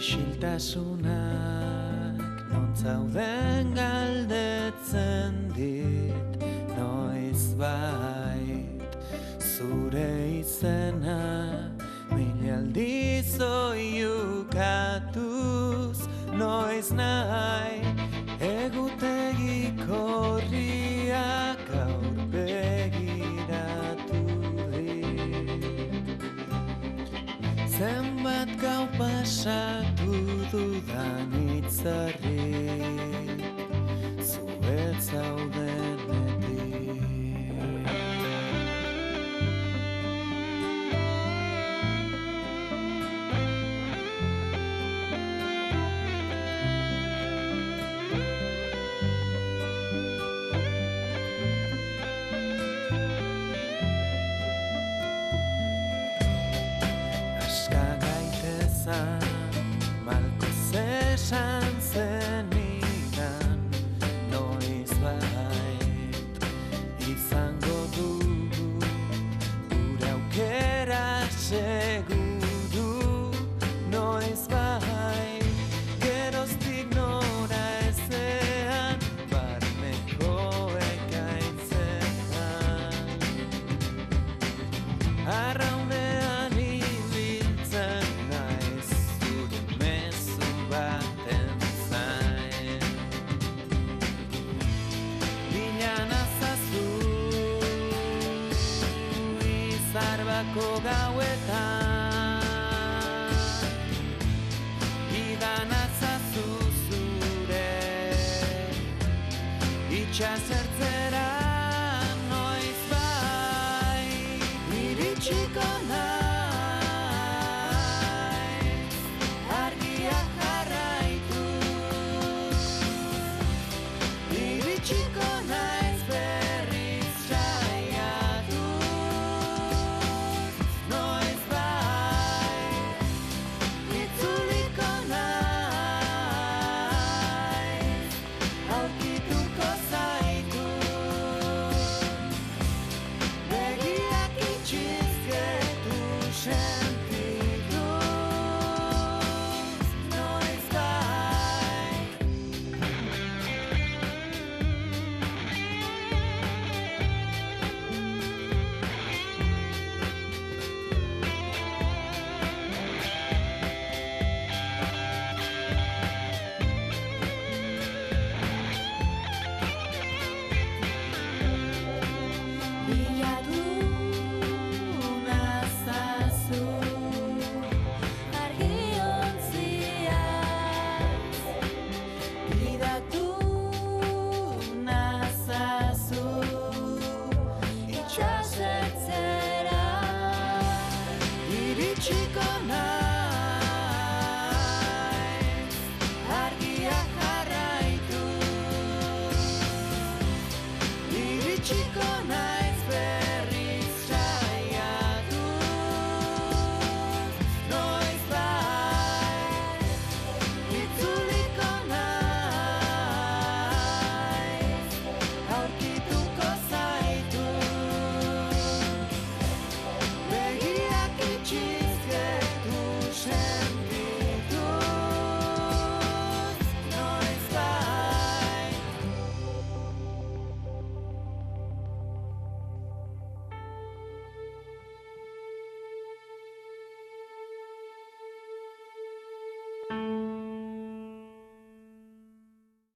Isiltasunak non zauden galdetzen dit noizbait zure izena mila aldiz oihukatuz noiz nahi egutegiko horriak aurpegiratu dit zenbat gau pasatu dudan itzarrik zuet zaudenetik aska gaitezan malko zesan zenidan noizbait izango dugu gure aukera seguru noizbait geroztik nora ezean barneko ekaitzean arraunean ibiltzen naiz zure mezu baten zain bila nazazu izar bako gauetan